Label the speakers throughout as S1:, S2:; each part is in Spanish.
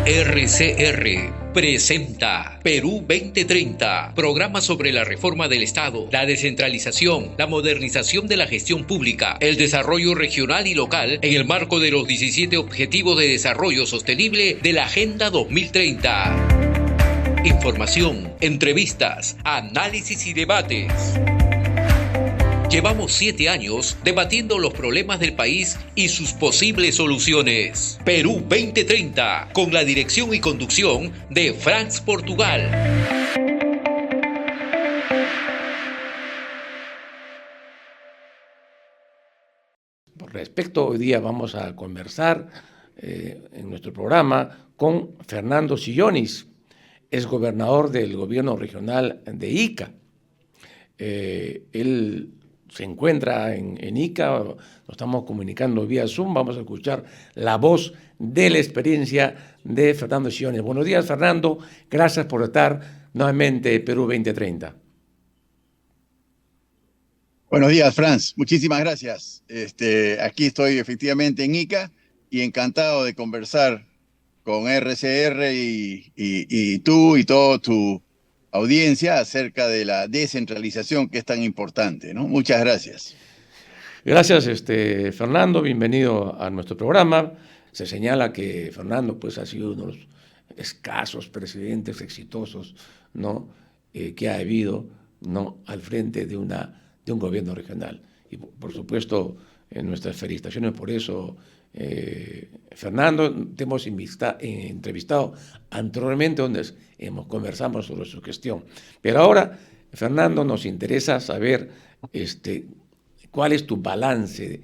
S1: RCR presenta Perú 2030, programa sobre la reforma del Estado, la descentralización, la modernización de la gestión pública, el desarrollo regional y local en el marco de los 17 Objetivos de Desarrollo Sostenible de la Agenda 2030. Información, entrevistas, análisis y debates. Llevamos 7 años debatiendo los problemas del país y sus posibles soluciones. Perú 2030, con la dirección y conducción de Franz Portugal.
S2: Por respecto, hoy día vamos a conversar en nuestro programa con Fernando Sillonis, es gobernador del gobierno regional de Ica. Él se encuentra en Ica, nos estamos comunicando vía Zoom, vamos a escuchar la voz de la experiencia de Fernando Sillonis. Buenos días, Fernando, gracias por estar nuevamente en Perú 2030.
S3: Buenos días, Franz, muchísimas gracias. Aquí estoy efectivamente en Ica y encantado de conversar con RCR y tú y toda tu audiencia acerca de la descentralización que es tan importante, ¿no? Muchas gracias.
S2: Gracias, Fernando, bienvenido a nuestro programa. Se señala que Fernando pues, ha sido uno de los escasos presidentes exitosos, ¿no? Que ha habido, ¿no? Al frente de un gobierno regional. Y por supuesto, nuestras felicitaciones por eso. Fernando, te hemos entrevistado anteriormente donde conversamos sobre su gestión. Pero ahora, Fernando, nos interesa saber cuál es tu balance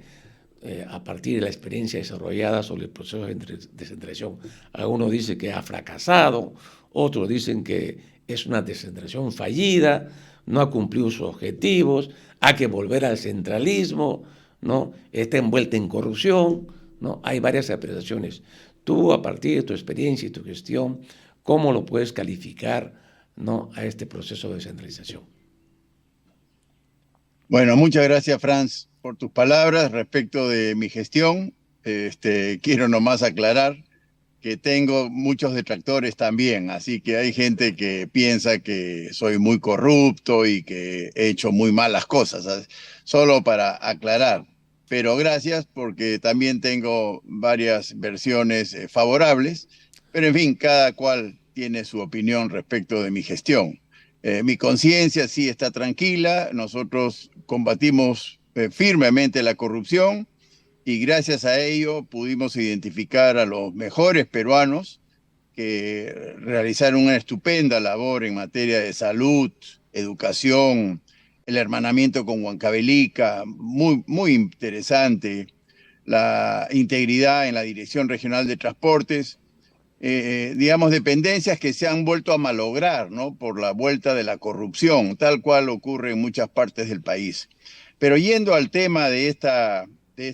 S2: a partir de la experiencia desarrollada sobre el proceso de descentralización. Algunos dicen que ha fracasado, otros dicen que es una descentralización fallida, no ha cumplido sus objetivos, hay que volver al centralismo, ¿no? Está envuelta en corrupción, ¿no? Hay varias apreciaciones. Tú, a partir de tu experiencia y tu gestión, ¿cómo lo puedes calificar, ¿no? a este proceso de descentralización?
S3: Bueno, muchas gracias, Franz, por tus palabras respecto de mi gestión. Quiero nomás aclarar que tengo muchos detractores también, así que hay gente que piensa que soy muy corrupto y que he hecho muy malas cosas, ¿sabes? Solo para aclarar. Pero gracias porque también tengo varias versiones favorables, pero en fin, cada cual tiene su opinión respecto de mi gestión. Mi conciencia sí está tranquila, nosotros combatimos firmemente la corrupción, y gracias a ello pudimos identificar a los mejores peruanos que realizaron una estupenda labor en materia de salud, educación, el hermanamiento con Huancavelica, muy interesante, la integridad en la Dirección Regional de Transportes, digamos, dependencias que se han vuelto a malograr, ¿no? Por la vuelta de la corrupción, tal cual ocurre en muchas partes del país. Pero yendo al tema de esta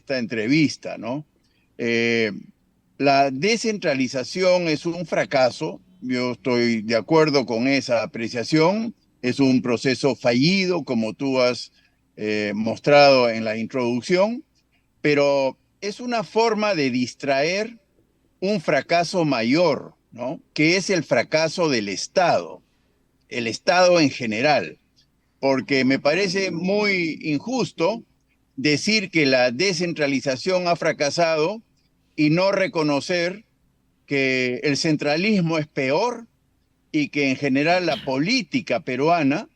S3: entrevista, ¿no? La descentralización es un fracaso, yo estoy de acuerdo con esa apreciación, es un proceso fallido, como tú has mostrado en la introducción, pero es una forma de distraer un fracaso mayor, ¿no? Que es el fracaso del Estado, el Estado en general, porque me parece muy injusto decir que la descentralización ha fracasado y no reconocer que el centralismo es peor y que en general la política peruana,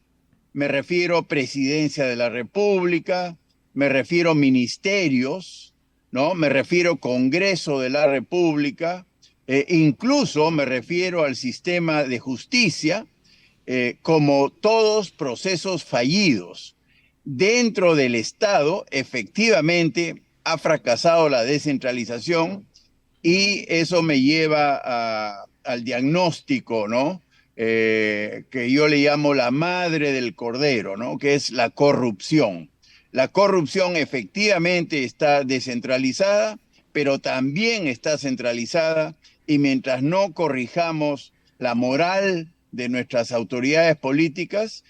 S3: me refiero presidencia de la República, me refiero ministerios, ¿no? Me refiero Congreso de la República, incluso me refiero al sistema de justicia, como todos procesos fallidos. Dentro del Estado, efectivamente, ha fracasado la descentralización y eso me lleva al diagnóstico, ¿no? Que yo le llamo la madre del cordero, ¿no? Que es la corrupción. La corrupción efectivamente está descentralizada, pero también está centralizada, y mientras no corrijamos la moral de nuestras autoridades políticas,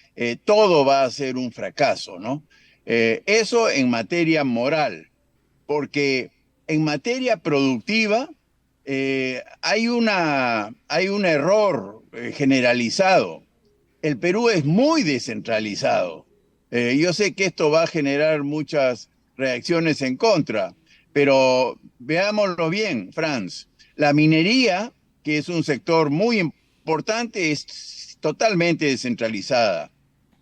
S3: todo va a ser un fracaso, ¿no? Eso en materia moral, porque en materia productiva, hay un error generalizado. El Perú es muy descentralizado. Yo sé que esto va a generar muchas reacciones en contra, pero veámoslo bien, Franz. La minería, que es un sector muy importante, es totalmente descentralizada.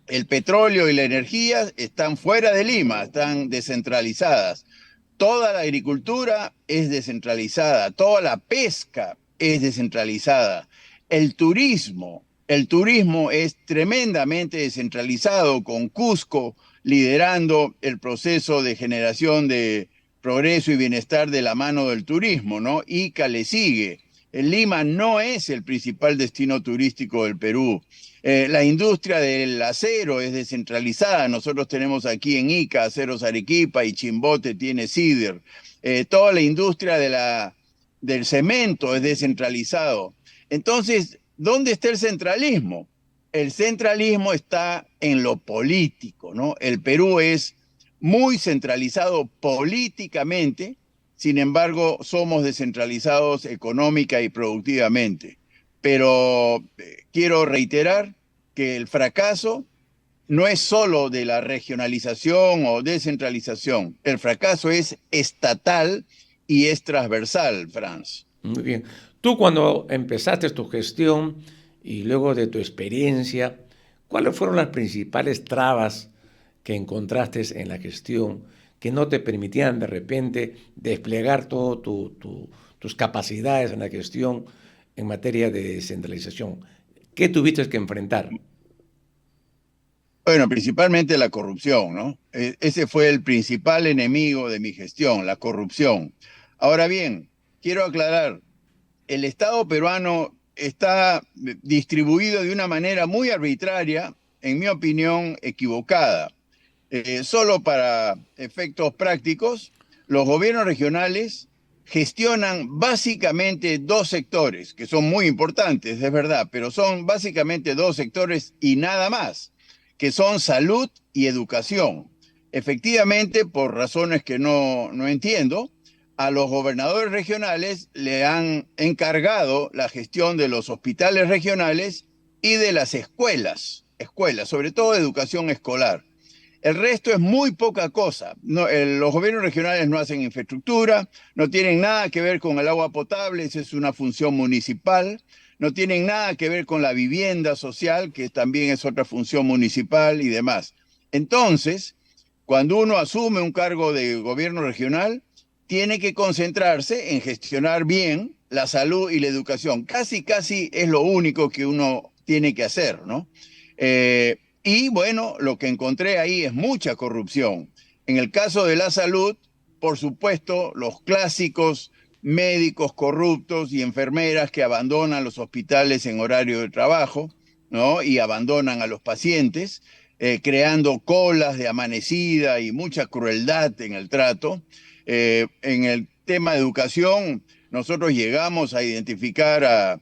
S3: El petróleo y la energía están fuera de Lima, están descentralizadas. Toda la agricultura es descentralizada, toda la pesca es descentralizada. El turismo es tremendamente descentralizado, con Cusco liderando el proceso de generación de progreso y bienestar de la mano del turismo, ¿no? Ica le sigue. Lima no es el principal destino turístico del Perú. La industria del acero es descentralizada. Nosotros tenemos aquí en Ica Aceros Arequipa y Chimbote tiene Cider. Toda la industria del cemento es descentralizado. Entonces, ¿dónde está el centralismo? El centralismo está en lo político, ¿no? El Perú es muy centralizado políticamente, sin embargo, somos descentralizados económica y productivamente. Pero quiero reiterar que el fracaso no es solo de la regionalización o descentralización. El fracaso es estatal y es transversal, Franz.
S2: Muy bien. Tú cuando empezaste tu gestión y luego de tu experiencia, ¿cuáles fueron las principales trabas que encontraste en la gestión que no te permitían de repente desplegar todo tus capacidades en la gestión en materia de descentralización? ¿Qué tuviste que enfrentar?
S3: Bueno, principalmente la corrupción, ¿no? Ese fue el principal enemigo de mi gestión, la corrupción. Ahora bien, quiero aclarar, el Estado peruano está distribuido de una manera muy arbitraria, en mi opinión, equivocada. Solo para efectos prácticos, los gobiernos regionales gestionan básicamente dos sectores, que son muy importantes, es verdad, pero son básicamente dos sectores y nada más, que son salud y educación. Efectivamente, por razones que no entiendo, a los gobernadores regionales le han encargado la gestión de los hospitales regionales y de las escuelas, sobre todo educación escolar. El resto es muy poca cosa. No, los gobiernos regionales no hacen infraestructura, no tienen nada que ver con el agua potable, esa es una función municipal, no tienen nada que ver con la vivienda social, que también es otra función municipal y demás. Entonces, cuando uno asume un cargo de gobierno regional, tiene que concentrarse en gestionar bien la salud y la educación. Casi es lo único que uno tiene que hacer, ¿no? Y bueno, lo que encontré ahí es mucha corrupción. En el caso de la salud, por supuesto, los clásicos médicos corruptos y enfermeras que abandonan los hospitales en horario de trabajo, ¿no? Y abandonan a los pacientes, creando colas de amanecida y mucha crueldad en el trato. En el tema de educación, nosotros llegamos a identificar a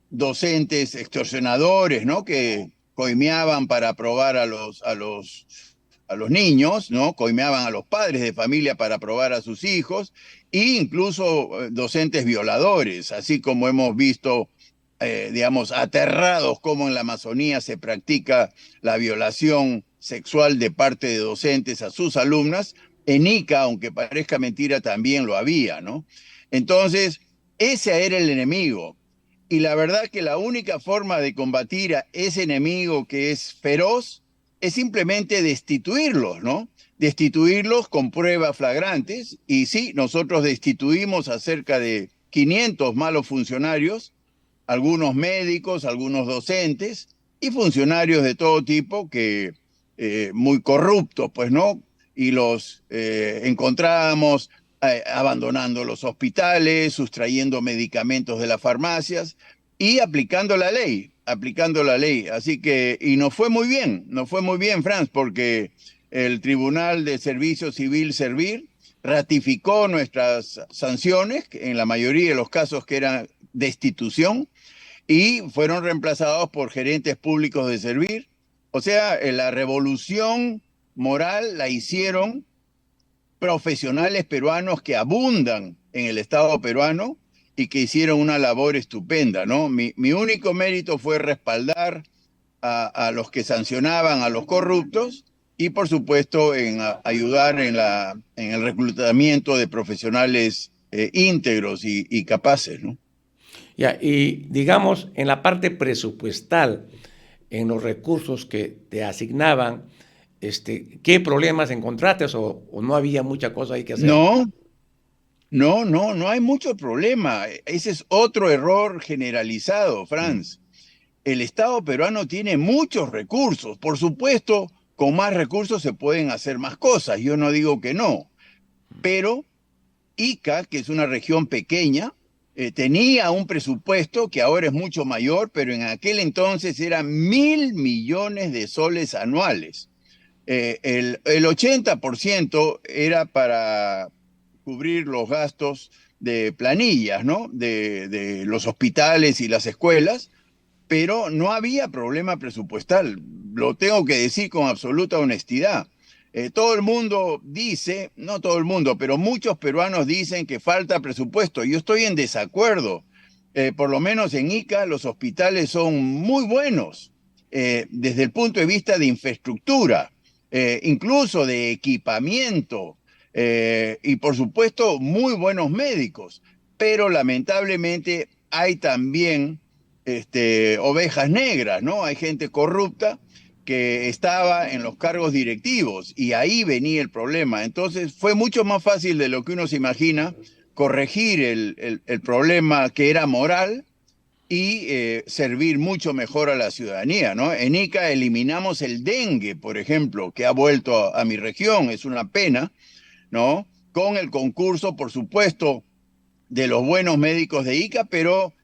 S3: docentes extorsionadores, ¿no? Que coimeaban para aprobar a los niños, ¿no? Coimeaban a los padres de familia para aprobar a sus hijos, e incluso docentes violadores, así como hemos visto, digamos, aterrados cómo en la Amazonía se practica la violación sexual de parte de docentes a sus alumnas. En Ica, aunque parezca mentira, también lo había, ¿no? Entonces, ese era el enemigo. Y la verdad que la única forma de combatir a ese enemigo que es feroz es simplemente destituirlos, ¿no? Destituirlos con pruebas flagrantes. Y sí, nosotros destituimos a cerca de 500 malos funcionarios, algunos médicos, algunos docentes y funcionarios de todo tipo que muy corruptos, pues, ¿no? Y los encontramos abandonando los hospitales, sustrayendo medicamentos de las farmacias y aplicando la ley. Así que, y nos fue muy bien, Franz, porque el Tribunal de Servicio Civil Servir ratificó nuestras sanciones, en la mayoría de los casos que eran destitución, y fueron reemplazados por gerentes públicos de Servir. O sea, la revolución moral la hicieron profesionales peruanos que abundan en el Estado peruano y que hicieron una labor estupenda, ¿no? Mi único mérito fue respaldar a los que sancionaban a los corruptos y, por supuesto, en ayudar en el reclutamiento de profesionales íntegros y capaces, ¿no?
S2: Ya, y digamos, en la parte presupuestal, en los recursos que te asignaban, ¿qué problemas encontraste o no había mucha cosa ahí que hacer?
S3: No hay mucho problema. Ese es otro error generalizado, Franz. El Estado peruano tiene muchos recursos. Por supuesto, con más recursos se pueden hacer más cosas. Yo no digo que no. Pero Ica, que es una región pequeña, tenía un presupuesto que ahora es mucho mayor, pero en aquel entonces era 1.000 millones de soles anuales. El 80% era para cubrir los gastos de planillas, ¿no? De los hospitales y las escuelas, pero no había problema presupuestal. Lo tengo que decir con absoluta honestidad. Todo el mundo dice, no todo el mundo, pero muchos peruanos dicen que falta presupuesto. Yo estoy en desacuerdo. Por lo menos en Ica los hospitales son muy buenos desde el punto de vista de infraestructura, incluso de equipamiento y por supuesto muy buenos médicos. Pero lamentablemente hay también ovejas negras, ¿no? Hay gente corrupta que estaba en los cargos directivos y ahí venía el problema. Entonces fue mucho más fácil de lo que uno se imagina corregir el problema que era moral y servir mucho mejor a la ciudadanía, ¿no? En Ica eliminamos el dengue, por ejemplo, que ha vuelto a mi región, es una pena, ¿no? Con el concurso, por supuesto, de los buenos médicos de Ica, pero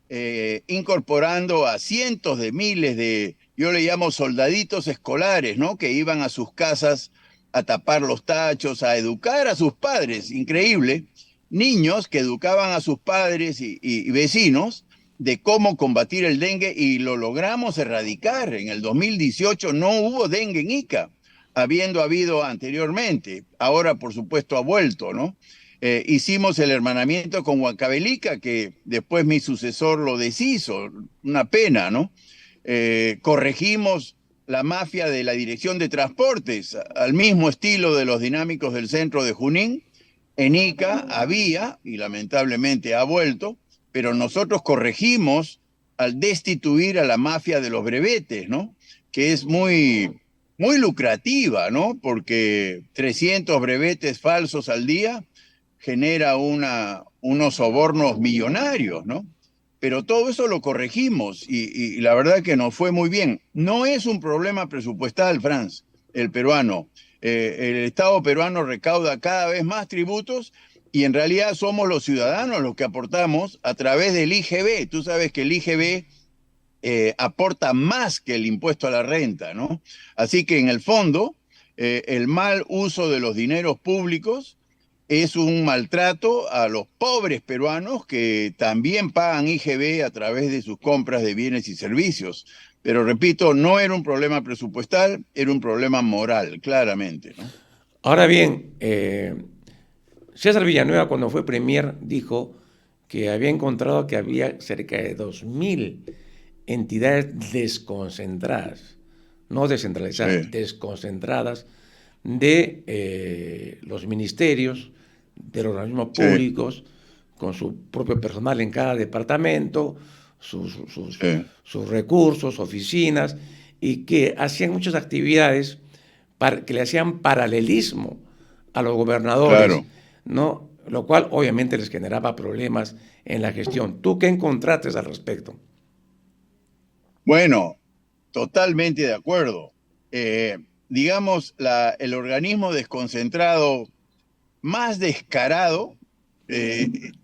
S3: incorporando a cientos de miles de, yo le llamo soldaditos escolares, ¿no? Que iban a sus casas a tapar los tachos, a educar a sus padres, increíble, niños que educaban a sus padres y vecinos de cómo combatir el dengue y lo logramos erradicar. En el 2018 no hubo dengue en Ica, habiendo habido anteriormente. Ahora, por supuesto, ha vuelto, ¿no? Hicimos el hermanamiento con Huancavelica, que después mi sucesor lo deshizo, una pena, ¿no? Corregimos la mafia de la Dirección de Transportes, al mismo estilo de los dinámicos del centro de Junín. En Ica había, y lamentablemente ha vuelto, pero nosotros corregimos al destituir a la mafia de los brevetes, ¿no? Que es muy lucrativa, ¿no? Porque 300 brevetes falsos al día genera unos sobornos millonarios, ¿no? Pero todo eso lo corregimos y la verdad que nos fue muy bien. No es un problema presupuestal, Franz, el peruano. El Estado peruano recauda cada vez más tributos y en realidad somos los ciudadanos los que aportamos a través del IGB. Tú sabes que el IGB aporta más que el impuesto a la renta, ¿no? Así que en el fondo, el mal uso de los dineros públicos es un maltrato a los pobres peruanos que también pagan IGB a través de sus compras de bienes y servicios. Pero repito, no era un problema presupuestal, era un problema moral, claramente, ¿no?
S2: Ahora bien, César Villanueva, cuando fue premier, dijo que había encontrado que había cerca de 2.000 entidades desconcentradas, no descentralizadas, sí, desconcentradas de los ministerios, de los organismos públicos, sí, con su propio personal en cada departamento, sus recursos, oficinas, y que hacían muchas actividades que le hacían paralelismo a los gobernadores, claro, ¿no? Lo cual obviamente les generaba problemas en la gestión. ¿Tú qué encontraste al respecto?
S3: Bueno, totalmente de acuerdo. Digamos, el organismo desconcentrado más descarado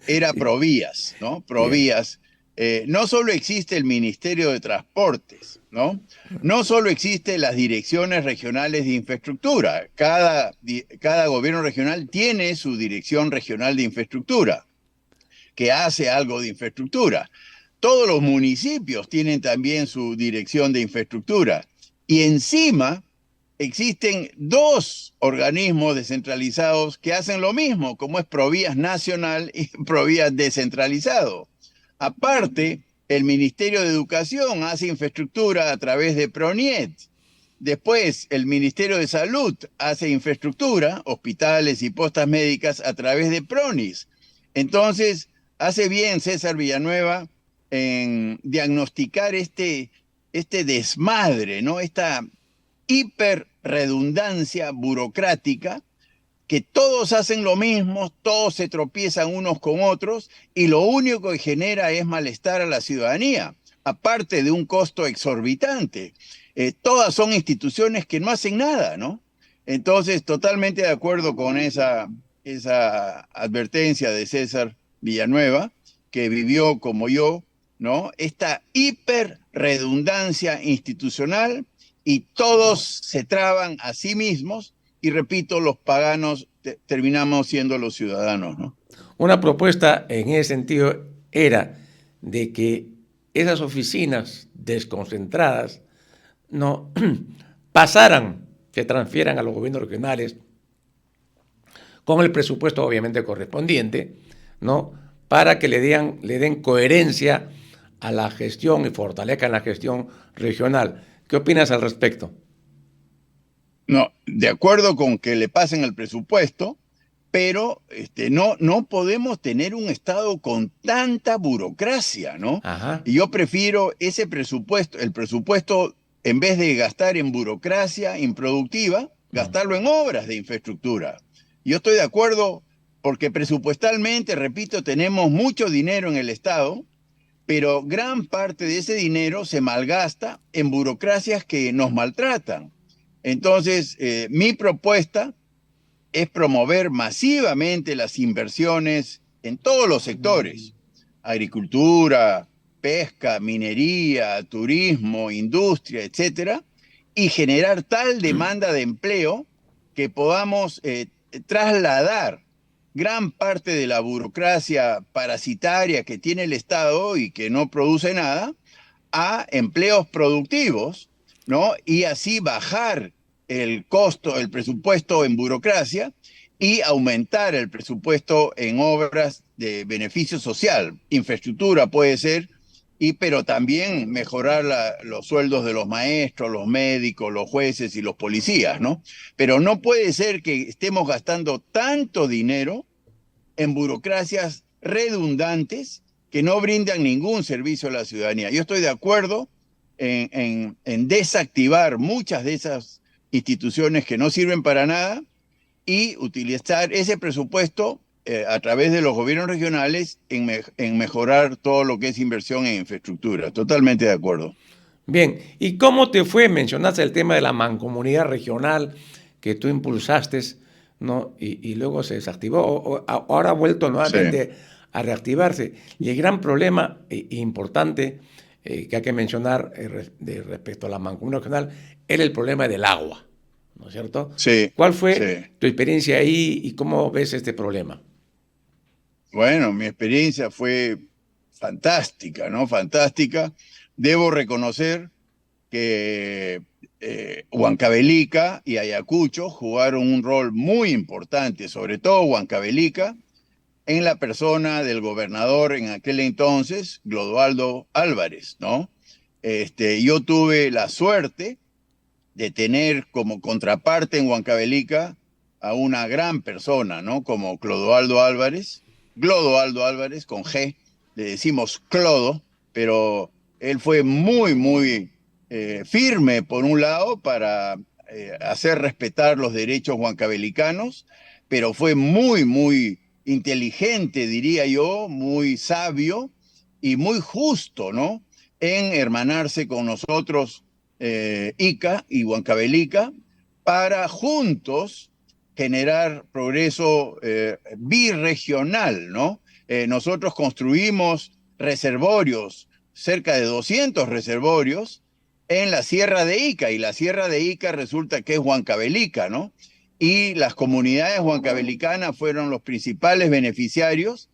S3: era Provías, ¿no? Provías. No solo existe el Ministerio de Transportes, ¿no? No solo existen las direcciones regionales de infraestructura. Cada gobierno regional tiene su dirección regional de infraestructura, que hace algo de infraestructura. Todos los municipios tienen también su dirección de infraestructura. Y encima existen dos organismos descentralizados que hacen lo mismo, como es Provías Nacional y Provías Descentralizado. Aparte, el Ministerio de Educación hace infraestructura a través de PRONIET. Después, el Ministerio de Salud hace infraestructura, hospitales y postas médicas a través de PRONIS. Entonces, hace bien César Villanueva en diagnosticar este desmadre, ¿no? Esta hiperredundancia burocrática, que todos hacen lo mismo, todos se tropiezan unos con otros y lo único que genera es malestar a la ciudadanía, aparte de un costo exorbitante. Todas son instituciones que no hacen nada, ¿no? Entonces, totalmente de acuerdo con esa advertencia de César Villanueva, que vivió como yo, ¿no? Esta hiperredundancia institucional y todos se traban a sí mismos y, repito, los paganos terminamos siendo los ciudadanos, ¿no?
S2: Una propuesta en ese sentido era de que esas oficinas desconcentradas no pasaran, se transfieran a los gobiernos regionales con el presupuesto obviamente correspondiente, ¿no? Para que le den coherencia a la gestión y fortalezcan la gestión regional. ¿Qué opinas al respecto?
S3: No, de acuerdo con que le pasen el presupuesto, pero no podemos tener un Estado con tanta burocracia, ¿no?
S2: Ajá.
S3: Y yo prefiero ese presupuesto, el presupuesto, en vez de gastar en burocracia improductiva, gastarlo en obras de infraestructura. Yo estoy de acuerdo porque presupuestalmente, repito, tenemos mucho dinero en el Estado, pero gran parte de ese dinero se malgasta en burocracias que nos maltratan. Entonces, mi propuesta es promover masivamente las inversiones en todos los sectores: agricultura, pesca, minería, turismo, industria, etcétera, y generar tal demanda de empleo que podamos trasladar gran parte de la burocracia parasitaria que tiene el Estado y que no produce nada a empleos productivos, ¿no? Y así bajar el costo, el presupuesto en burocracia y aumentar el presupuesto en obras de beneficio social. Infraestructura puede ser, pero también mejorar los sueldos de los maestros, los médicos, los jueces y los policías, ¿no? Pero no puede ser que estemos gastando tanto dinero en burocracias redundantes que no brindan ningún servicio a la ciudadanía. Yo estoy de acuerdo en desactivar muchas de esas instituciones que no sirven para nada y utilizar ese presupuesto a través de los gobiernos regionales en mejorar todo lo que es inversión en infraestructura. Totalmente de acuerdo.
S2: Bien, ¿y cómo te fue? Mencionaste el tema de la mancomunidad regional que tú impulsaste, ¿no? Y luego se desactivó, ahora ha vuelto nuevamente a reactivarse. Y el gran problema importante que hay que mencionar respecto a la mancomunidad regional era el problema del agua, ¿no es cierto?
S3: Sí.
S2: ¿Cuál fue tu experiencia ahí y cómo ves este problema?
S3: Bueno, mi experiencia fue fantástica, ¿no? Fantástica. Debo reconocer que Huancavelica y Ayacucho jugaron un rol muy importante, sobre todo Huancavelica, en la persona del gobernador en aquel entonces, Clodoaldo Álvarez, ¿no? Yo tuve la suerte de tener como contraparte en Huancavelica a una gran persona, ¿no? Como Clodoaldo Álvarez con G, le decimos Clodo, pero él fue muy, muy firme, por un lado, para hacer respetar los derechos huancavelicanos, pero fue muy, muy inteligente, diría yo, muy sabio y muy justo, ¿no? En hermanarse con nosotros, Ica y Huancavelica, para juntos generar progreso birregional, ¿no? Nosotros construimos reservorios, cerca de 200 reservorios, en la Sierra de Ica, y la Sierra de Ica resulta que es Huancavelica, ¿no? Y las comunidades huancavelicanas fueron los principales beneficiarios,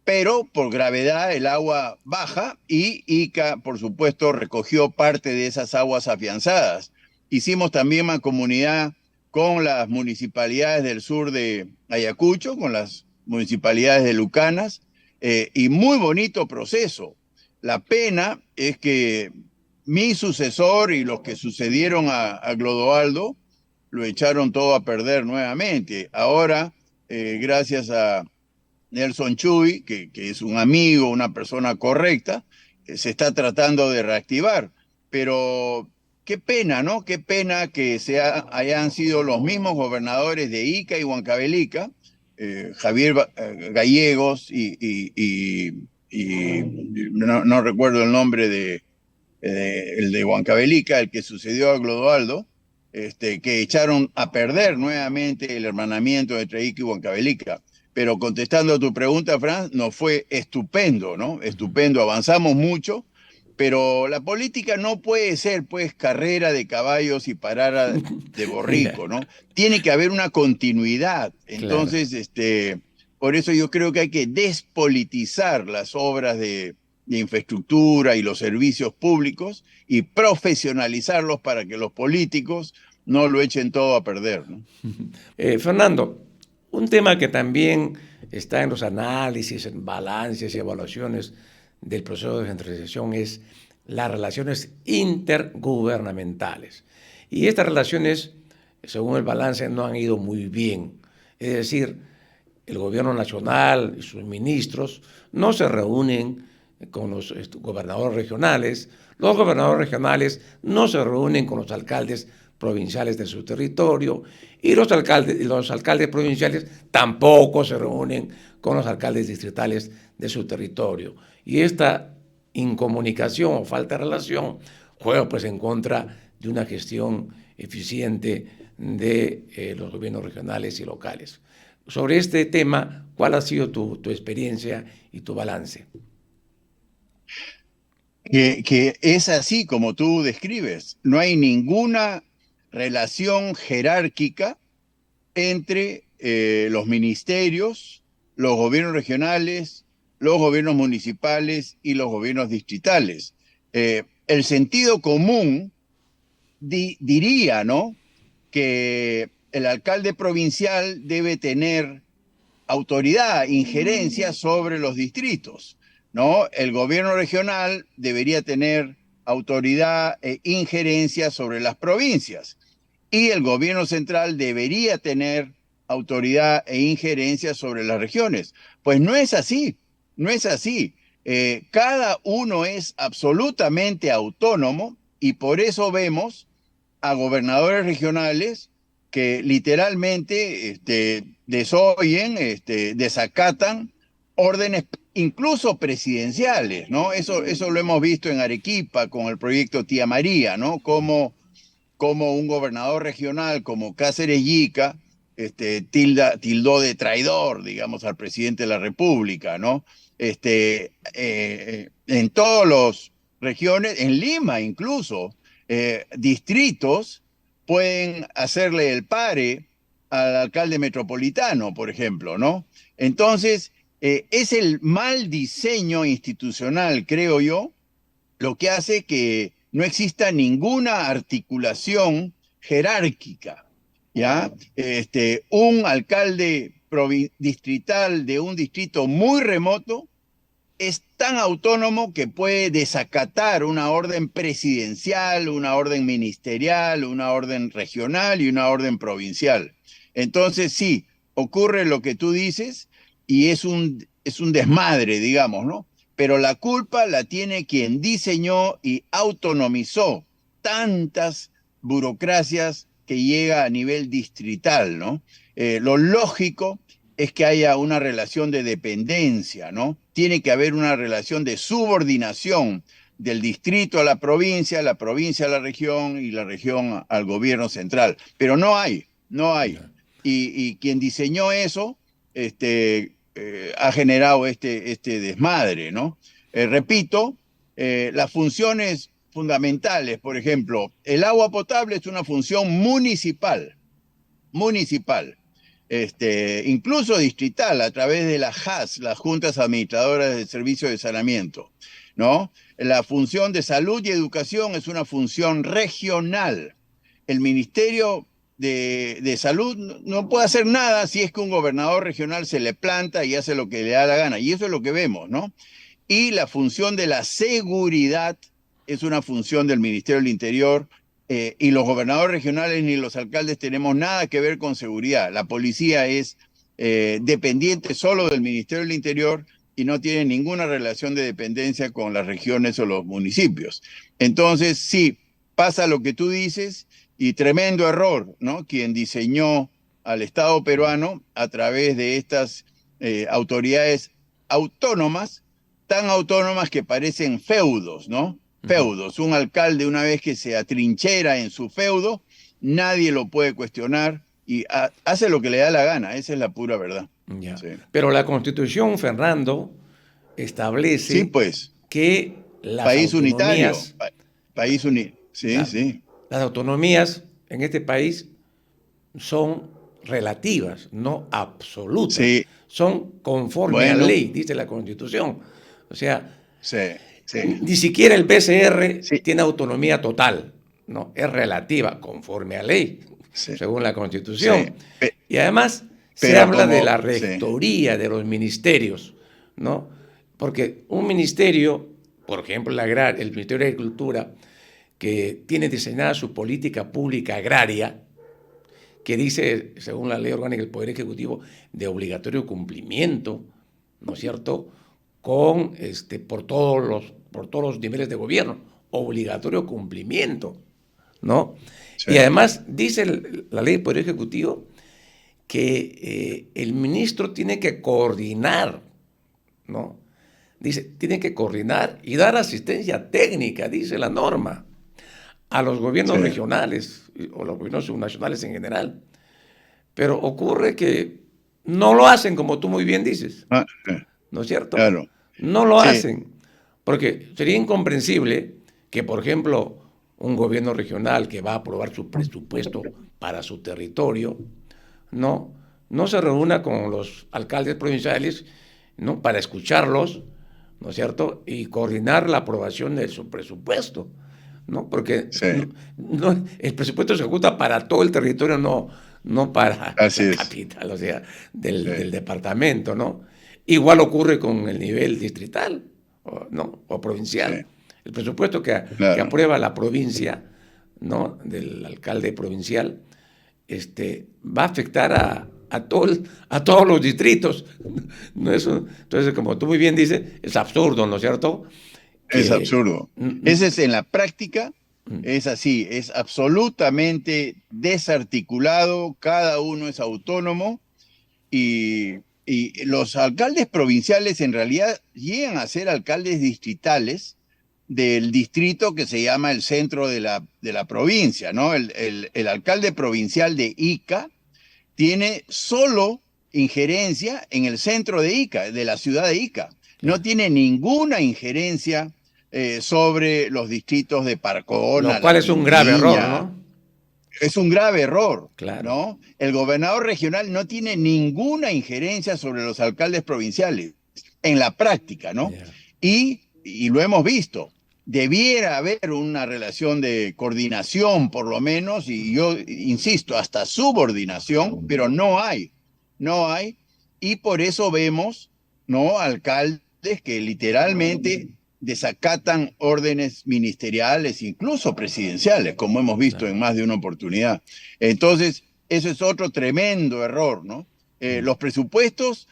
S3: pero por gravedad el agua baja y Ica, por supuesto, recogió parte de esas aguas afianzadas. Hicimos también mancomunidad con las municipalidades del sur de Ayacucho, con las municipalidades de Lucanas, y muy bonito proceso. La pena es que mi sucesor y los que sucedieron a Clodoaldo lo echaron todo a perder nuevamente. Ahora, gracias a Nelson Chuy, que es un amigo, una persona correcta, se está tratando de reactivar. Pero qué pena, ¿no? Qué pena que hayan sido los mismos gobernadores de Ica y Huancavelica, Javier Gallegos y no recuerdo el nombre el de Huancavelica, el que sucedió a Clodoaldo, que echaron a perder nuevamente el hermanamiento entre Ica y Huancavelica. Pero contestando a tu pregunta, Franz, nos fue estupendo, ¿no? Estupendo, avanzamos mucho, pero la política no puede ser, pues, carrera de caballos y parada de borrico, ¿no? Tiene que haber una continuidad. Entonces, claro. Por eso yo creo que hay que despolitizar las obras de infraestructura y los servicios públicos y profesionalizarlos para que los políticos no lo echen todo a perder, ¿no?
S2: Fernando, un tema que también está en los análisis, en balances y evaluaciones del proceso de descentralización es las relaciones intergubernamentales. Y estas relaciones, según el balance, no han ido muy bien. Es decir, el gobierno nacional y sus ministros no se reúnen con los gobernadores regionales no se reúnen con los alcaldes provinciales de su territorio y los alcaldes provinciales tampoco se reúnen con los alcaldes distritales de su territorio. Y esta incomunicación o falta de relación juega pues en contra de una gestión eficiente de los gobiernos regionales y locales. Sobre este tema, ¿cuál ha sido tu experiencia y tu balance?
S3: Que es así como tú describes. No hay ninguna relación jerárquica entre los ministerios, los gobiernos regionales, los gobiernos municipales y los gobiernos distritales. El sentido común diría, ¿no?, que el alcalde provincial debe tener autoridad, injerencia sobre los distritos, ¿no? El gobierno regional debería tener autoridad e injerencia sobre las provincias y el gobierno central debería tener autoridad e injerencia sobre las regiones. Pues no es así, no es así. Cada uno es absolutamente autónomo y por eso vemos a gobernadores regionales que literalmente desoyen, desacatan órdenes incluso presidenciales, ¿no? Eso lo hemos visto en Arequipa con el proyecto Tía María, ¿no? Como un gobernador regional como Cáceres Yica tildó de traidor, digamos, al presidente de la República, ¿no? En todas las regiones, en Lima incluso, distritos pueden hacerle el pare al alcalde metropolitano, por ejemplo, ¿no? Entonces, es el mal diseño institucional, creo yo, lo que hace que no exista ninguna articulación jerárquica, ¿ya? Un alcalde distrital de un distrito muy remoto es tan autónomo que puede desacatar una orden presidencial, una orden ministerial, una orden regional y una orden provincial. Entonces, sí, ocurre lo que tú dices y es un desmadre, digamos, ¿no? Pero la culpa la tiene quien diseñó y autonomizó tantas burocracias que llega a nivel distrital, ¿no? Lo lógico es que haya una relación de dependencia, ¿no? Tiene que haber una relación de subordinación del distrito a la provincia a la región y la región al gobierno central. Pero no hay. Y quien diseñó eso ha generado este desmadre, ¿no? Repito, las funciones fundamentales, por ejemplo, el agua potable es una función municipal, incluso distrital, a través de las JAS, las Juntas Administradoras del Servicio de Saneamiento, ¿no? La función de salud y educación es una función regional. El Ministerio de salud no puede hacer nada si es que un gobernador regional se le planta y hace lo que le da la gana. Y eso es lo que vemos, ¿no? Y la función de la seguridad es una función del Ministerio del Interior, y los gobernadores regionales ni los alcaldes tenemos nada que ver con seguridad. La policía es dependiente solo del Ministerio del Interior y no tiene ninguna relación de dependencia con las regiones o los municipios. Entonces, sí, pasa lo que tú dices y tremendo error, ¿no? Quien diseñó al Estado peruano a través de estas autoridades autónomas, tan autónomas que parecen feudos, ¿no? Feudos. Un alcalde, una vez que se atrinchera en su feudo, nadie lo puede cuestionar y hace lo que le da la gana. Esa es la pura verdad.
S2: Ya.
S3: Sí.
S2: Pero la Constitución, Fernando,
S3: Sí,
S2: establece
S3: pues,
S2: que las
S3: país unitario.
S2: autonomías,
S3: País unido. Sí,
S2: claro,
S3: sí.
S2: las autonomías en este país son relativas, no absolutas.
S3: Sí,
S2: Son conforme a
S3: bueno,
S2: ley, dice la Constitución. O sea,
S3: sí, sí,
S2: ni siquiera el PCR
S3: sí,
S2: tiene autonomía total, no, es relativa, conforme a ley,
S3: sí,
S2: según la
S3: sí.
S2: Constitución. Y además se
S3: Pero
S2: habla de
S3: como,
S2: la
S3: sí,
S2: rectoría de los ministerios, ¿no? Porque un ministerio, por ejemplo, el Ministerio de Agricultura, que tiene diseñada su política pública agraria, que dice, según la ley orgánica del Poder Ejecutivo, de obligatorio cumplimiento, ¿no es cierto?, por todos los niveles de gobierno, obligatorio cumplimiento, ¿no?
S3: sí,
S2: Y además dice la ley del Poder Ejecutivo que el ministro tiene que coordinar, ¿no? Dice, tiene que coordinar y dar asistencia técnica, dice la norma, a los gobiernos
S3: sí.
S2: regionales o los gobiernos subnacionales en general. Pero ocurre que no lo hacen, como tú muy bien dices,
S3: Sí,
S2: ¿no es cierto?
S3: claro.
S2: No lo
S3: Sí,
S2: hacen, porque sería incomprensible que, por ejemplo, un gobierno regional que va a aprobar su presupuesto para su territorio, no se reúna con los alcaldes provinciales, ¿no?, para escucharlos, ¿no es cierto?, y coordinar la aprobación de su presupuesto, ¿no? Porque
S3: sí,
S2: el presupuesto se ejecuta para todo el territorio, no para
S3: así
S2: la
S3: es.
S2: capital, o sea,
S3: Sí,
S2: del departamento, ¿no? Igual ocurre con el nivel distrital, ¿no?, o provincial.
S3: sí,
S2: El presupuesto que
S3: claro.
S2: aprueba la provincia, ¿no?, del alcalde provincial, va a afectar a todos los distritos. ¿No? Entonces, como tú muy bien dices, es absurdo, ¿no es cierto?
S3: Es
S2: Que,
S3: absurdo. Ese es en la práctica, es así, es absolutamente desarticulado, cada uno es autónomo y los alcaldes provinciales en realidad llegan a ser alcaldes distritales del distrito que se llama el centro de la provincia, ¿no? El alcalde provincial de Ica tiene solo injerencia en el centro de Ica, de la ciudad de Ica. No tiene ninguna injerencia sobre los distritos de
S2: lo
S3: Parcona, La
S2: cual es un grave error,
S3: Pingüiña.
S2: ¿no?
S3: Es un grave error,
S2: Claro.
S3: ¿no? El gobernador regional no tiene ninguna injerencia sobre los alcaldes provinciales, en la práctica, ¿no?
S2: Yeah.
S3: Y lo hemos visto. Debiera haber una relación de coordinación, por lo menos, y yo insisto, hasta subordinación, pero no hay, no hay. Y por eso vemos, ¿no?, alcaldes que literalmente desacatan órdenes ministeriales, incluso presidenciales, como hemos visto en más de una oportunidad. Entonces, eso es otro tremendo error, ¿no? Los presupuestos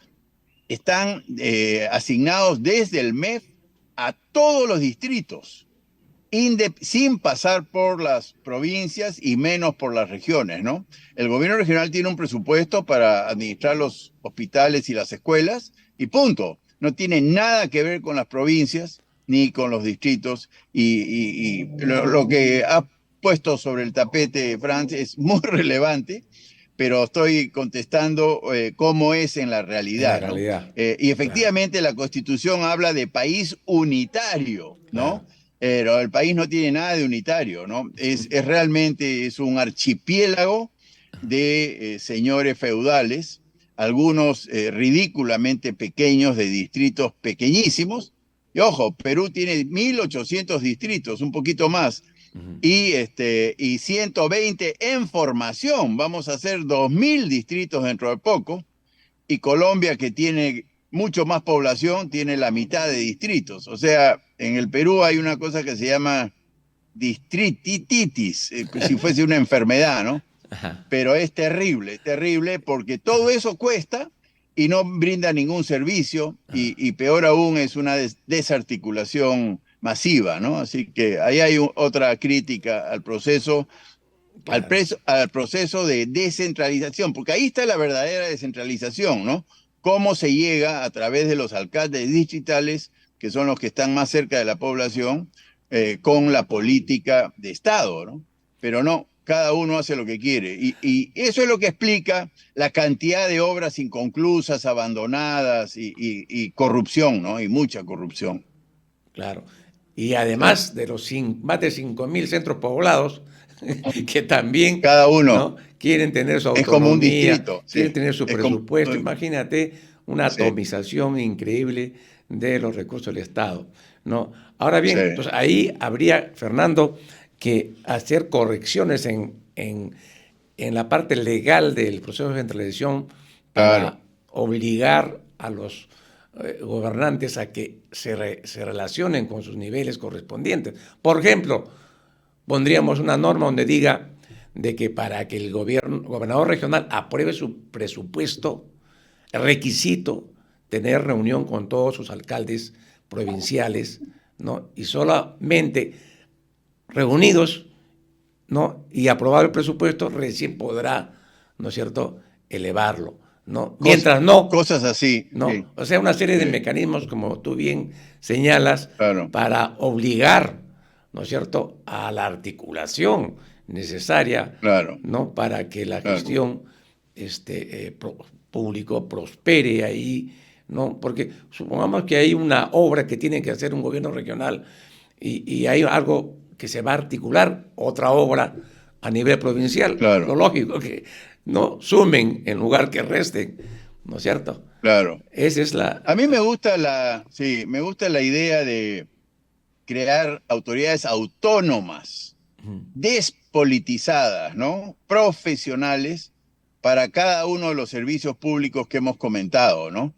S3: están asignados desde el MEF a todos los distritos, sin pasar por las provincias y menos por las regiones, ¿no? El gobierno regional tiene un presupuesto para administrar los hospitales y las escuelas y punto. No tiene nada que ver con las provincias ni con los distritos y lo que ha puesto sobre el tapete Franz es muy relevante, pero estoy contestando cómo es en la
S2: En la
S3: realidad, ¿no?
S2: realidad.
S3: Y
S2: Claro,
S3: efectivamente la Constitución habla de país unitario,
S2: claro.
S3: ¿no? Pero el país no tiene nada de unitario, ¿no? Es realmente es un archipiélago de señores feudales, algunos ridículamente pequeños de distritos pequeñísimos. Y ojo, Perú tiene 1.800 distritos, un poquito más. y 120 en formación. Vamos a hacer 2.000 distritos dentro de poco. Y Colombia, que tiene mucho más población, tiene la mitad de distritos. O sea, en el Perú hay una cosa que se llama distrititis, si fuese una enfermedad, ¿no?
S2: Ajá.
S3: Pero es terrible, porque todo eso cuesta y no brinda ningún servicio, y peor aún es una desarticulación masiva, ¿no? Así que ahí hay otra crítica al proceso,
S2: Claro.
S3: al proceso de descentralización, porque ahí está la verdadera descentralización, ¿no? Cómo se llega a través de los alcaldes digitales, que son los que están más cerca de la población, con la política de Estado, ¿no? Pero no, cada uno hace lo que quiere. Y eso es lo que explica la cantidad de obras inconclusas, abandonadas y corrupción, ¿no? Y mucha corrupción.
S2: Claro. Y
S3: Sí.
S2: además de los más de 5.000 centros poblados, que también,
S3: Cada uno
S2: ¿no?, quieren tener su
S3: es como un
S2: autonomía,
S3: distrito,
S2: quieren
S3: sí.
S2: tener su
S3: Es como,
S2: presupuesto. Imagínate una
S3: sí,
S2: atomización increíble de los recursos del Estado, ¿no? Ahora
S3: sí,
S2: bien, entonces ahí habría, Fernando, que hacer correcciones en la parte legal del proceso de centralización
S3: claro,
S2: para obligar a los gobernantes a que se relacionen con sus niveles correspondientes. Por ejemplo, pondríamos una norma donde diga de que para que el gobernador regional apruebe su presupuesto, es requisito tener reunión con todos sus alcaldes provinciales, ¿no? Y solamente reunidos, ¿no?, y aprobado el presupuesto, recién podrá, ¿no es cierto?, elevarlo, ¿no? Mientras no,
S3: cosas así, sí,
S2: ¿no? O sea, una serie de
S3: sí,
S2: mecanismos, como tú bien señalas,
S3: claro,
S2: para obligar, ¿no es cierto?, a la articulación necesaria,
S3: claro,
S2: ¿no?, para que la
S3: claro.
S2: gestión público prospere ahí, ¿no? Porque supongamos que hay una obra que tiene que hacer un gobierno regional y hay algo que se va a articular, otra obra a nivel provincial. Lo
S3: Claro,
S2: lógico que no sumen en lugar que resten, ¿no es cierto?
S3: claro.
S2: Esa es la...
S3: A mí me gusta sí, me gusta la idea de crear autoridades autónomas, despolitizadas, ¿no? Profesionales para cada uno de los servicios públicos que hemos comentado, ¿no?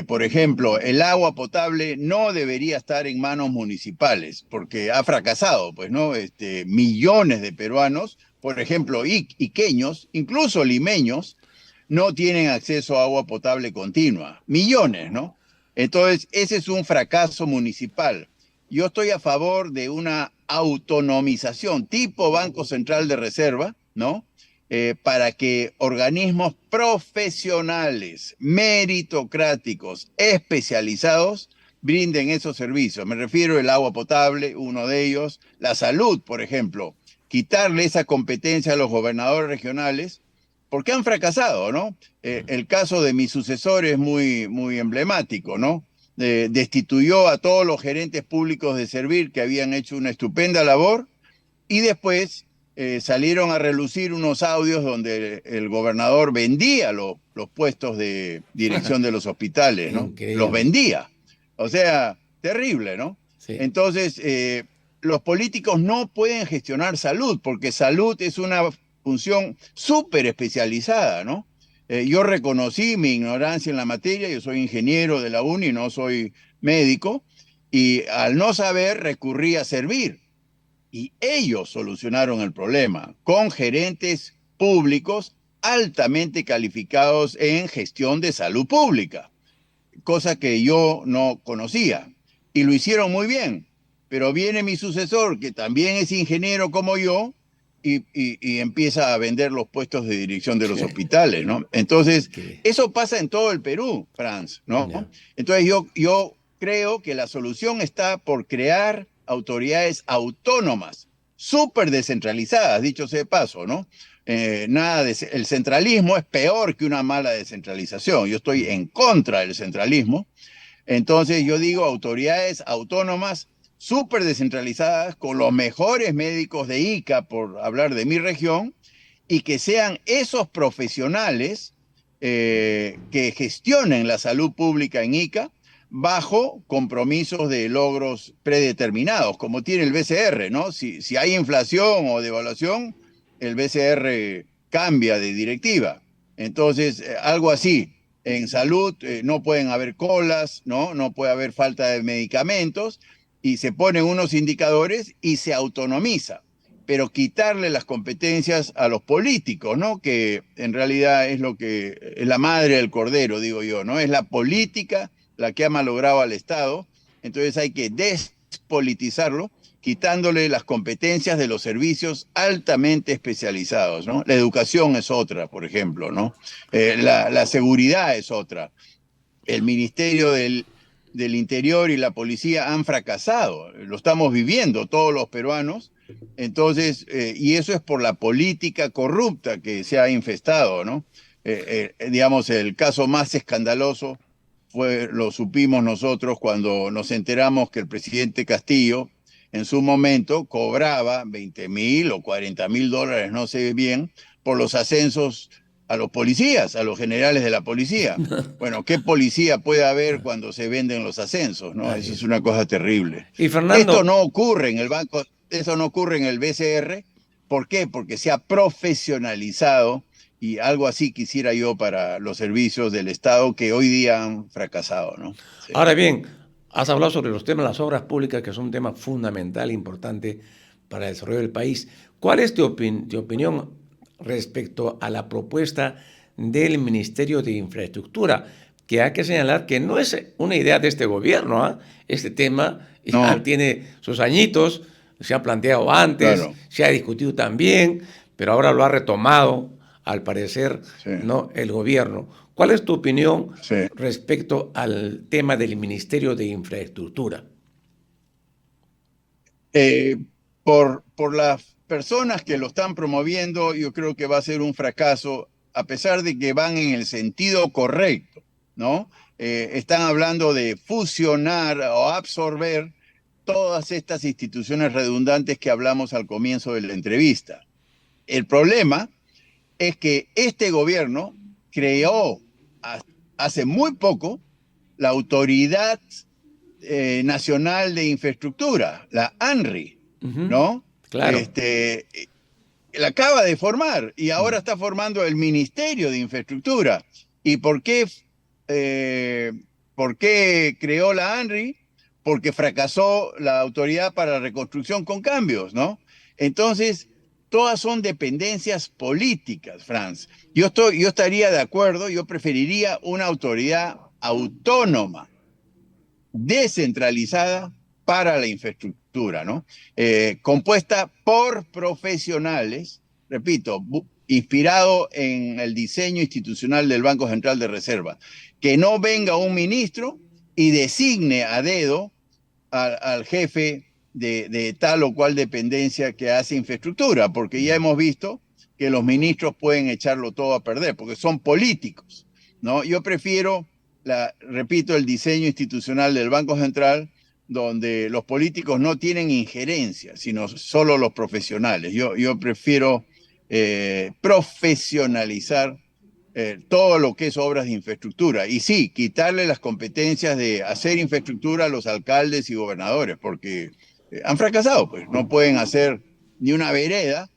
S3: Por ejemplo, el agua potable no debería estar en manos municipales porque ha fracasado, pues, ¿no? Millones de peruanos, por ejemplo, iqueños, incluso limeños, no tienen acceso a agua potable continua. Millones, ¿no? Entonces, ese es un fracaso municipal. Yo estoy a favor de una autonomización tipo Banco Central de Reserva, ¿no? Para que organismos profesionales, meritocráticos, especializados, brinden esos servicios. Me refiero al agua potable, uno de ellos, la salud, por ejemplo, quitarle esa competencia a los gobernadores regionales, porque han fracasado, ¿no? El caso de mi sucesor es muy emblemático, ¿no? Destituyó a todos los gerentes públicos de Servir que habían hecho una estupenda labor, y después salieron a relucir unos audios donde el gobernador vendía los puestos de dirección de los hospitales, ¿no? Los
S2: Increíble.
S3: vendía. O sea, terrible, ¿no?
S2: Sí.
S3: Entonces, los políticos no pueden gestionar salud porque salud es una función súper especializada, ¿no? Yo reconocí mi ignorancia en la materia, yo soy ingeniero de la UNI, no soy médico, y al no saber recurrí a Servir. Y ellos solucionaron el problema con gerentes públicos altamente calificados en gestión de salud pública, cosa que yo no conocía. Y lo hicieron muy bien. Pero viene mi sucesor, que también es ingeniero como yo, y empieza a vender los puestos de dirección de los hospitales, ¿no? Entonces,
S2: Increíble.
S3: eso pasa en todo el Perú, Franz,
S2: Ya.
S3: ¿no? Entonces, yo creo que la solución está por crear autoridades autónomas, súper descentralizadas, dicho sea de paso, ¿no? El centralismo es peor que una mala descentralización. Yo estoy en contra del centralismo. Entonces yo digo autoridades autónomas súper descentralizadas con los mejores médicos de Ica, por hablar de mi región, y que sean esos profesionales que gestionen la salud pública en Ica, bajo compromisos de logros predeterminados, como tiene el BCR, ¿no? Si hay inflación o devaluación, el BCR cambia de directiva. Entonces, algo así. En salud no pueden haber colas, ¿no? No puede haber falta de medicamentos, y se ponen unos indicadores y se autonomiza. Pero quitarle las competencias a los políticos, ¿no? Que en realidad es lo que es la madre del cordero, digo yo, ¿no? Es la política la que ha malogrado al Estado. Entonces hay que despolitizarlo, quitándole las competencias de los servicios altamente especializados, ¿no? La educación es otra, por ejemplo, ¿no? La seguridad es otra. El Ministerio del Interior y la policía han fracasado. Lo estamos viviendo todos los peruanos. Entonces, y eso es por la política corrupta que se ha infestado, ¿no? Digamos, el caso más escandaloso lo supimos nosotros cuando nos enteramos que el presidente Castillo en su momento cobraba 20.000 o 40.000 dólares, no sé bien, por los ascensos a los policías, a los generales de la policía. Bueno, ¿qué policía puede haber cuando se venden los ascensos, ¿no? Eso es una cosa terrible.
S2: Y Fernando,
S3: esto no ocurre en el banco, eso no ocurre en el BCR. ¿Por qué? Porque se ha profesionalizado, y algo así quisiera yo para los servicios del Estado que hoy día han fracasado, ¿no? Sí.
S2: ahora bien, has hablado sobre los temas de las obras públicas, que son un tema fundamental e importante para el desarrollo del país. ¿Cuál es tu opinión respecto a la propuesta del Ministerio de Infraestructura? Que hay que señalar que no es una idea de este gobierno, ¿eh? Este tema ya tiene sus añitos, se ha planteado antes, claro, se ha discutido también, pero ahora lo ha retomado, al parecer, sí, ¿no?, el gobierno. ¿Cuál es tu opinión, sí, respecto al tema del Ministerio de Infraestructura?
S3: Por las personas que lo están promoviendo, yo creo que va a ser un fracaso, a pesar de que van en el sentido correcto, ¿no? Están hablando de fusionar o absorber todas estas instituciones redundantes que hablamos al comienzo de la entrevista. El problema es que este gobierno creó hace muy poco la Autoridad Nacional de Infraestructura, la ANRI, ¿no?
S2: Claro.
S3: La acaba de formar y ahora está formando el Ministerio de Infraestructura. ¿Y por qué creó la ANRI? Porque fracasó la Autoridad para la Reconstrucción con Cambios, ¿no? Entonces, todas son dependencias políticas, Franz. Yo estaría de acuerdo, yo preferiría una autoridad autónoma, descentralizada para la infraestructura, ¿no? Compuesta por profesionales, repito, inspirado en el diseño institucional del Banco Central de Reserva. Que no venga un ministro y designe a dedo al jefe de tal o cual dependencia que hace infraestructura, porque ya hemos visto que los ministros pueden echarlo todo a perder, porque son políticos, ¿no? Yo prefiero, repito, el diseño institucional del Banco Central, donde los políticos no tienen injerencia, sino solo los profesionales. Yo prefiero profesionalizar todo lo que es obras de infraestructura. Y sí, quitarle las competencias de hacer infraestructura a los alcaldes y gobernadores, porque han fracasado, pues no pueden hacer ni una vereda,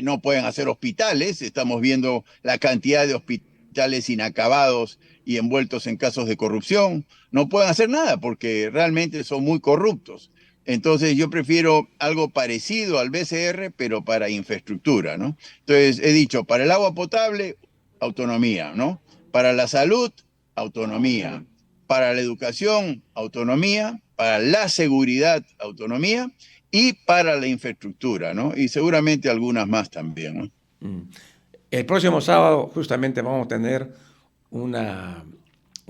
S3: no pueden hacer hospitales. Estamos viendo la cantidad de hospitales inacabados y envueltos en casos de corrupción. No pueden hacer nada porque realmente son muy corruptos. Entonces yo prefiero algo parecido al BCR, pero para infraestructura, ¿no? Entonces he dicho, para el agua potable, autonomía, ¿no? Para la salud, autonomía. Para la educación, autonomía. Para la seguridad, autonomía. Y para la infraestructura, ¿no? Y seguramente algunas más también, ¿no?
S2: El próximo sábado justamente vamos a tener una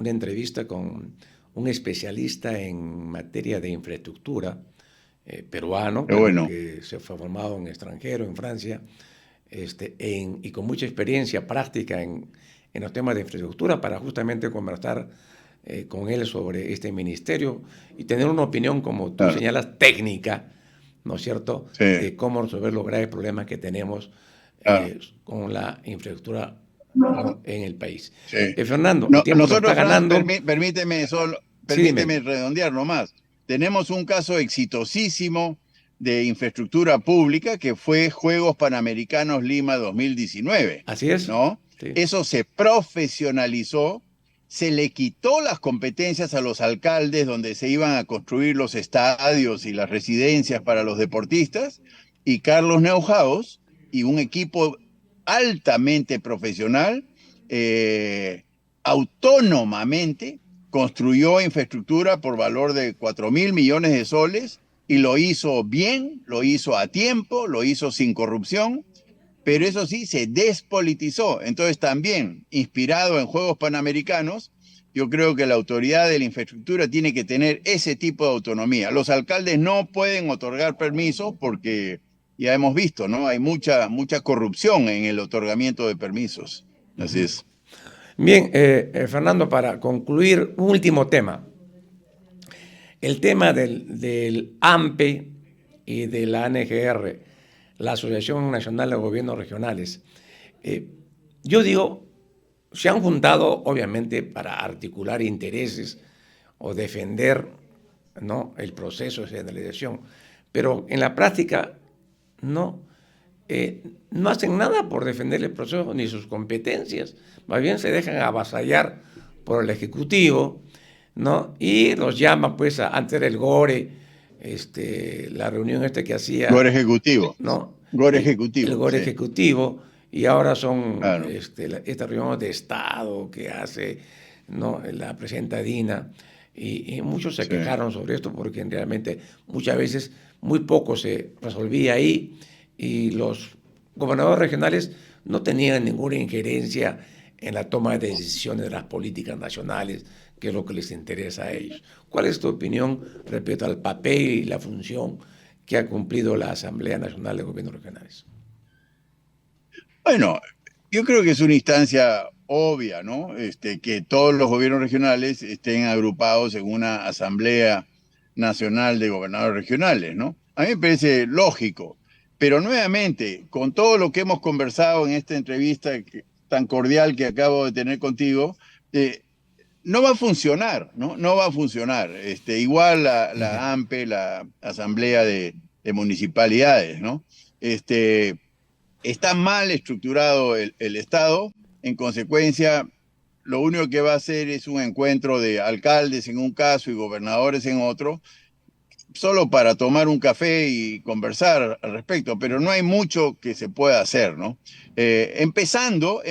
S2: entrevista con un especialista en materia de infraestructura, peruano, bueno, que se fue formado en extranjero, en Francia, y con mucha experiencia práctica en los temas de infraestructura, para justamente conversar con él sobre este ministerio y tener una opinión, como tú señalas, técnica, ¿no es cierto?, sí, de cómo resolver los graves problemas que tenemos con la infraestructura en el país. Sí. Fernando, el tiempo nosotros está ganando.
S3: Permíteme permíteme redondear nomás. Tenemos un caso exitosísimo de infraestructura pública que fue Juegos Panamericanos Lima 2019.
S2: Así es.
S3: ¿No? Sí. Eso se profesionalizó, se le quitó las competencias a los alcaldes donde se iban a construir los estadios y las residencias para los deportistas, y Carlos Neuhaus y un equipo altamente profesional, autónomamente construyó infraestructura por valor de 4.000 millones de soles, y lo hizo bien, lo hizo a tiempo, lo hizo sin corrupción, pero eso sí, se despolitizó. Entonces también, inspirado en Juegos Panamericanos, yo creo que la autoridad de la infraestructura tiene que tener ese tipo de autonomía. Los alcaldes no pueden otorgar permisos porque ya hemos visto, ¿no? Hay mucha corrupción en el otorgamiento de permisos. Así es.
S2: Bien, Fernando, para concluir, un último tema. El tema del AMPE y de la ANGR, la Asociación Nacional de Gobiernos Regionales. Yo digo, se han juntado obviamente para articular intereses o defender, ¿no?, el proceso de centralización, pero en la práctica no hacen nada por defender el proceso ni sus competencias, más bien se dejan avasallar por el Ejecutivo, ¿no? Y los llaman, pues, antes era el GORE, la reunión que hacía...
S3: GORE Ejecutivo.
S2: ¿No?
S3: GORE Ejecutivo.
S2: El GORE Ejecutivo, y ahora son
S3: claro.
S2: Estas reuniones de Estado que hace, ¿no?, la presidenta Dina, y muchos se quejaron sobre esto porque realmente muchas veces muy poco se resolvía ahí, y los gobernadores regionales no tenían ninguna injerencia en la toma de decisiones de las políticas nacionales, que es lo que les interesa a ellos. ¿Cuál es tu opinión respecto al papel y la función que ha cumplido la Asamblea Nacional de Gobiernos Regionales?
S3: Bueno, yo creo que es una instancia obvia, ¿no? Que todos los gobiernos regionales estén agrupados en una Asamblea Nacional de Gobernadores Regionales, ¿no? A mí me parece lógico, pero nuevamente, con todo lo que hemos conversado en esta entrevista tan cordial que acabo de tener contigo, no va a funcionar, ¿no? No va a funcionar. Igual la AMPE, la Asamblea de Municipalidades, ¿no? Está mal estructurado el Estado. En consecuencia, lo único que va a hacer es un encuentro de alcaldes en un caso y gobernadores en otro, solo para tomar un café y conversar al respecto, pero no hay mucho que se pueda hacer, ¿no? Empezando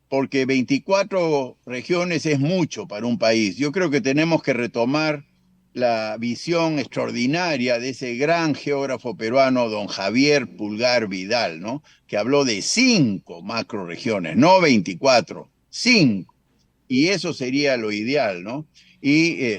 S3: porque 24 regiones es mucho para un país. Yo creo que tenemos que retomar la visión extraordinaria de ese gran geógrafo peruano, don Javier Pulgar Vidal, ¿no?, que habló de 5 macroregiones, no 24, 5. Y eso sería lo ideal, ¿no? Y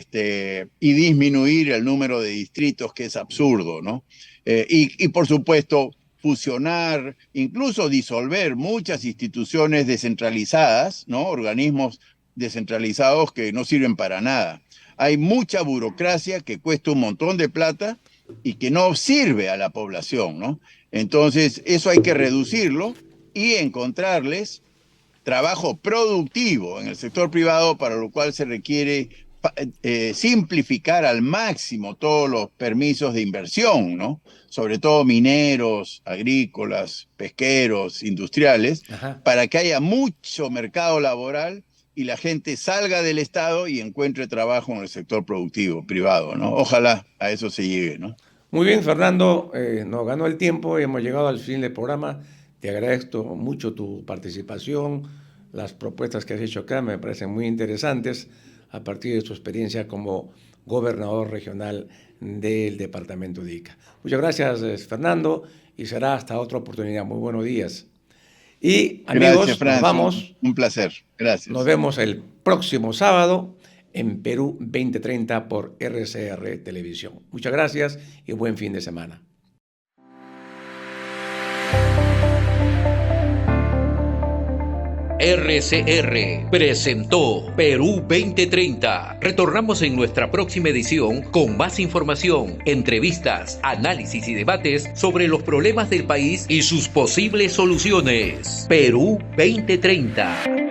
S3: disminuir el número de distritos, que es absurdo, ¿no? Y por supuesto, fusionar, incluso disolver muchas instituciones descentralizadas, ¿no? Organismos descentralizados que no sirven para nada. Hay mucha burocracia que cuesta un montón de plata y que no sirve a la población, ¿no? Entonces, eso hay que reducirlo y encontrarles trabajo productivo en el sector privado, para lo cual se requiere simplificar al máximo todos los permisos de inversión, ¿no? Sobre todo mineros, agrícolas, pesqueros, industriales, para que haya mucho mercado laboral y la gente salga del Estado y encuentre trabajo en el sector productivo privado, ¿no? Ojalá a eso se llegue, ¿no?
S2: Muy bien, Fernando, nos ganó el tiempo y hemos llegado al fin del programa. Te agradezco mucho tu participación, las propuestas que has hecho acá me parecen muy interesantes a partir de tu experiencia como gobernador regional del departamento de Ica. Muchas gracias, Fernando, y será hasta otra oportunidad. Muy buenos días. Y amigos,
S3: gracias, Francis.
S2: Nos vamos.
S3: Un placer. Gracias.
S2: Nos vemos el próximo sábado en Perú 2030 por RCR Televisión. Muchas gracias y buen fin de semana.
S1: RCR presentó Perú 2030. Retornamos en nuestra próxima edición con más información, entrevistas, análisis y debates sobre los problemas del país y sus posibles soluciones. Perú 2030.